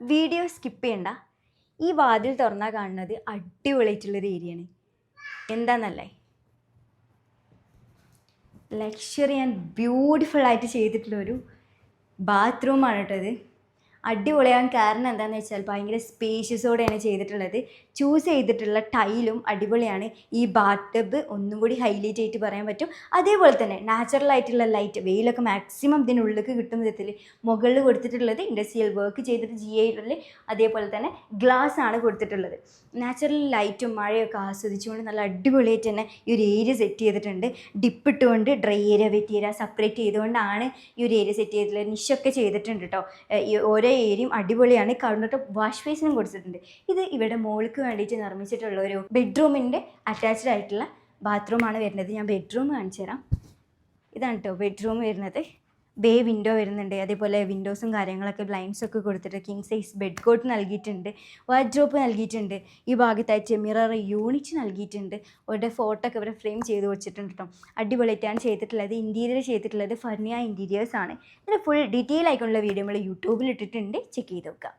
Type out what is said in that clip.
Video skip ചെയ്യണ്ട. ഈ വാതിൽ തുറന്നാൽ കാണുന്നത് അടിപൊളിയായിട്ടുള്ളൊരു ഏരിയയാണ്. എന്താണെന്നല്ലേ, ലക്ഷറി ആൻഡ് ബ്യൂട്ടിഫുൾ ആയിട്ട് ചെയ്തിട്ടുള്ളൊരു ബാത്റൂമാണ് കേട്ടോ ഇത്. അടിപൊളിയാൻ കാരണം എന്താണെന്ന് വെച്ചാൽ ഭയങ്കര സ്പേഷ്യസോടെയാണ് ചെയ്തിട്ടുള്ളത്. ചൂസ് ചെയ്തിട്ടുള്ള ടൈലും അടിപൊളിയാണ്. ഈ ബാത്ത് ടബ് ഒന്നും കൂടി ഹൈലൈറ്റ് ആയിട്ട് പറയാൻ പറ്റും. അതേപോലെ തന്നെ നാച്ചുറൽ ആയിട്ടുള്ള ലൈറ്റ്, വെയിലൊക്കെ മാക്സിമം ഇതിനുള്ളിലേക്ക് കിട്ടുന്ന വിധത്തിൽ മുകളിൽ കൊടുത്തിട്ടുള്ളത് ഇൻഡസ്ട്രിയൽ വർക്ക് ചെയ്തിട്ട് GI അതേപോലെ തന്നെ ഗ്ലാസ് ആണ് കൊടുത്തിട്ടുള്ളത്. നാച്ചുറൽ ലൈറ്റും മഴയൊക്കെ ആസ്വദിച്ചുകൊണ്ട് നല്ല അടിപൊളിയായിട്ട് തന്നെ ഈ ഒരു ഏരിയ സെറ്റ് ചെയ്തിട്ടുണ്ട്. ഡിപ്പിട്ടുകൊണ്ട് dry area wet area separate ചെയ്തുകൊണ്ടാണ് ഈ ഒരു ഏരിയ സെറ്റ് ചെയ്തിട്ടുള്ളത്. നിഷൊക്കെ ചെയ്തിട്ടുണ്ട് കേട്ടോ. ഈ ഓരോ ഏരിയയും അടിപൊളിയാണ്. കൗണ്ടർ ടോപ്പ് വാഷ് ബേസിനും കൊടുത്തിട്ടുണ്ട്. ഇത് ഇവിടെ മോൾക്ക് വേണ്ടിയിട്ട് നിർമ്മിച്ചിട്ടുള്ള ഒരു ബെഡ്റൂമിൻ്റെ അറ്റാച്ച്ഡ് ആയിട്ടുള്ള ബാത്റൂമാണ് വരുന്നത്. ഞാൻ ബെഡ്റൂം കാണിച്ചു തരാം. ഇതാണ് കേട്ടോ ബെഡ്റൂം വരുന്നത്. ബേ വിൻഡോ വരുന്നുണ്ട്. അതേപോലെ വിൻഡോസും കാര്യങ്ങളൊക്കെ ബ്ലൈൻഡ്സൊക്കെ കൊടുത്തിട്ട് കിങ് സൈസ് ബെഡ് കോട്ട് നൽകിയിട്ടുണ്ട്. വാർഡ്രോബ് നൽകിയിട്ടുണ്ട്. ഈ ഭാഗത്തായിട്ട് മിറർ യൂണിറ്റ് നൽകിയിട്ടുണ്ട്. അവരുടെ ഫോട്ടോ ഒക്കെ ഇവിടെ ഫ്രെയിം ചെയ്ത് വെച്ചിട്ടുണ്ട് കേട്ടോ. അടിപൊളിയായിട്ടാണ് ചെയ്തിട്ടുള്ളത്. ഇൻറ്റീരിയർ ചെയ്തിട്ടുള്ളത് ഫർണിയ ഇൻറ്റീരിയേഴ്സാണ്. ഇതിൻ്റെ ഫുൾ ഡീറ്റെയിൽ ആയിട്ടുള്ള വീഡിയോ നമ്മൾ യൂട്യൂബിൽ ഇട്ടിട്ടുണ്ട്. ചെക്ക് ചെയ്ത് നോക്കുക.